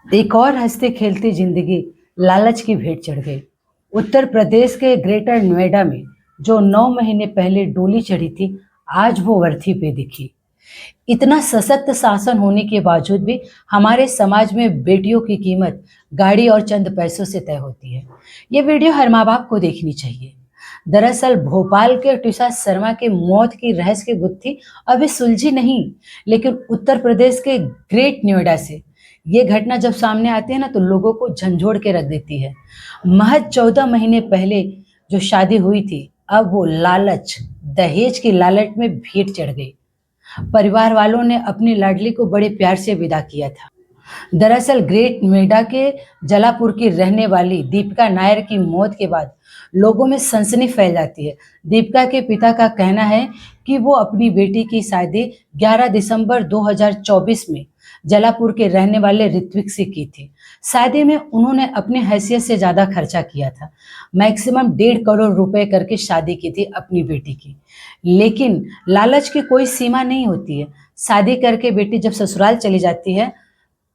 एक और हंसते खेलते जिंदगी लालच की भेंट चढ़ गई। उत्तर प्रदेश के ग्रेटर नोएडा में जो 9 महीने पहले डोली चढ़ी थी, आज वो वर्थी पे दिखी। इतना सशक्त शासन होने के बावजूद भी हमारे समाज में बेटियों की कीमत गाड़ी और चंद पैसों से तय होती है। ये वीडियो हर माँ बाप को देखनी चाहिए। दरअसल भोपाल के टिशा शर्मा की मौत की रहस्य की गुत्थी अभी सुलझी नहीं, लेकिन उत्तर प्रदेश के ग्रेट नोएडा से ये घटना जब सामने आती है ना, तो लोगों को झंझोड़ के रख देती है। महज 14 महीने पहले जो शादी हुई थी, अब वो लालच, दहेज की लालच में भेंट चढ़ गई। परिवार वालों ने अपनी लाडली को बड़े प्यार से विदा किया था। दरअसल ग्रेट नोएडा के जलापुर की रहने वाली दीपिका नायर की मौत के बाद लोगों में सनसनी फैल जाती है। दीपिका के पिता का कहना है कि वो अपनी बेटी की शादी 11 दिसंबर 2024 में जलापुर के रहने वाले ऋत्विक से की थी। शादी में उन्होंने अपनी हैसियत से ज़्यादा खर्चा किया था। मैक्सिमम 1.5 करोड़ रुपए करके शादी की थी अपनी बेटी की। लेकिन लालच की कोई सीमा नहीं होती है। शादी करके बेटी जब ससुराल चली जाती है,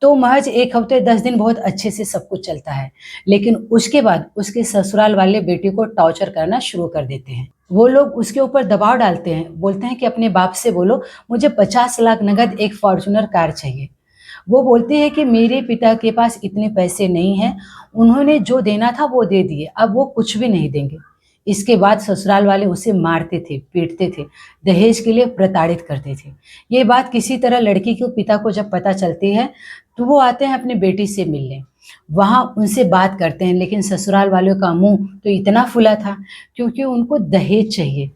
तो महज 1 हफ्ते 10 दिन बहुत अच्छे से सब कुछ चलता है, लेकिन उसके बाद उसके ससुराल वाले बेटी को टॉर्चर करना शुरू कर देते हैं। वो लोग उसके ऊपर दबाव डालते हैं, बोलते हैं कि अपने बाप से बोलो, मुझे 50 लाख नगद एक फॉर्च्यूनर कार चाहिए। वो बोलती है कि मेरे पिता के पास इतने पैसे नहीं हैं, उन्होंने जो देना था वो दे दिए, अब वो कुछ भी नहीं देंगे। इसके बाद ससुराल वाले उसे मारते थे, पीटते थे, दहेज के लिए प्रताड़ित करते थे। ये बात किसी तरह लड़की के पिता को जब पता चलती है, तो वो आते हैं अपनी बेटी से मिलने। वहाँ उनसे बात करते हैं, लेकिन ससुराल वालों का मुंह तो इतना फूला था, क्योंकि उनको दहेज चाहिए।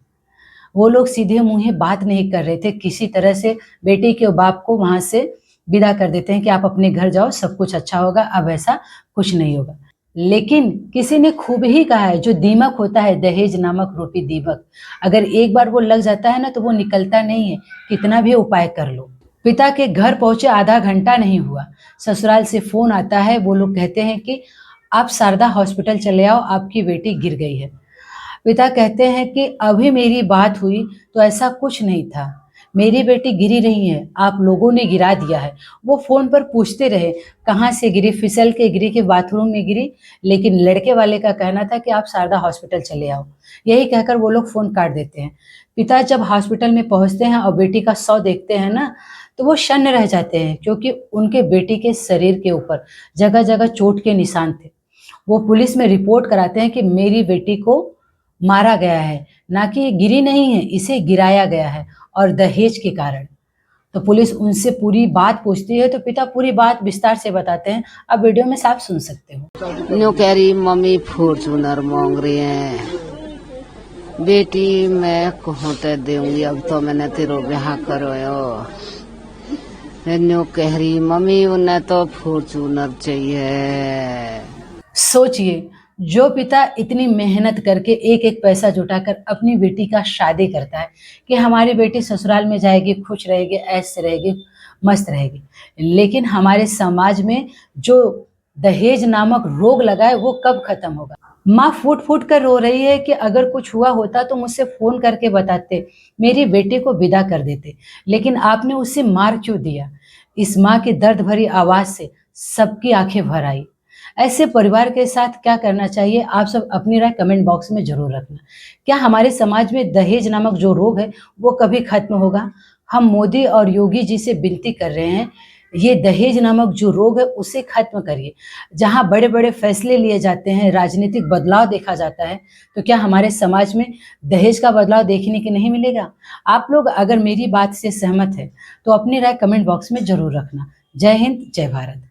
वो लोग सीधे मुंह बात नहीं कर रहे थे, किसी तरह से बेटी के बाप को वहाँ से विदा कर देते हैं कि आप अपने घर जाओ, सब कुछ अच्छा होगा, अब ऐसा कुछ नहीं होगा। लेकिन किसी ने खूब ही कहा है, जो दीमक होता है, दहेज नामक रूपी दीमक, अगर एक बार वो लग जाता है ना, तो वो निकलता नहीं है, कितना भी उपाय कर लो। पिता के घर पहुंचे आधा घंटा नहीं हुआ, ससुराल से फोन आता है। वो लोग कहते हैं कि आप शारदा हॉस्पिटल चले आओ, आपकी बेटी गिर गई है। पिता कहते हैं कि अभी मेरी बात हुई तो ऐसा कुछ नहीं था, मेरी बेटी गिरी नहीं है, आप लोगों ने गिरा दिया है। वो फोन पर पूछते रहे कहाँ से गिरी, फिसल के गिरी कि बाथरूम में गिरी, लेकिन लड़के वाले का कहना था कि आप शारदा हॉस्पिटल चले आओ। यही कहकर वो लोग फोन काट देते हैं। पिता जब हॉस्पिटल में पहुंचते हैं और बेटी का शव देखते हैं ना, तो वो शन्न रह जाते हैं, क्योंकि उनके बेटी के शरीर के ऊपर जगह जगह चोट के निशान थे। वो पुलिस में रिपोर्ट कराते हैं कि मेरी बेटी को मारा गया है, ना कि ये गिरी नहीं है, इसे गिराया गया है, और दहेज के कारण। तो पुलिस उनसे पूरी बात पूछती है, तो पिता पूरी बात विस्तार से बताते हैं। अब वीडियो में साफ सुन सकते हो। न्यू कह रही मम्मी फॉर्चूनर मांग रही है, बेटी मैं कहाँ ते दूंगी, अब तो मैंने तेरो ब्याह करो। न्यू कह रही मम्मी उन्हें तो फॉर्चूनर चाहिए। सोचिए, जो पिता इतनी मेहनत करके एक एक पैसा जुटाकर अपनी बेटी का शादी करता है कि हमारी बेटी ससुराल में जाएगी, खुश रहेगी, ऐश रहेगी, मस्त रहेगी, लेकिन हमारे समाज में जो दहेज नामक रोग लगा है, वो कब खत्म होगा। माँ फूट फूट कर रो रही है कि अगर कुछ हुआ होता तो मुझसे फोन करके बताते, मेरी बेटी को विदा कर देते, लेकिन आपने उसे मार क्यों दिया। इस माँ की दर्द भरी आवाज से सबकी आंखें भर आई। ऐसे परिवार के साथ क्या करना चाहिए, आप सब अपनी राय कमेंट बॉक्स में जरूर रखना। क्या हमारे समाज में दहेज नामक जो रोग है वो कभी खत्म होगा। हम मोदी और योगी जी से विनती कर रहे हैं, ये दहेज नामक जो रोग है उसे खत्म करिए। जहां बड़े बड़े फैसले लिए जाते हैं, राजनीतिक बदलाव देखा जाता है, तो क्या हमारे समाज में दहेज का बदलाव देखने के नहीं मिलेगा। आप लोग अगर मेरी बात से सहमत है तो अपनी राय कमेंट बॉक्स में जरूर रखना। जय हिंद, जय भारत।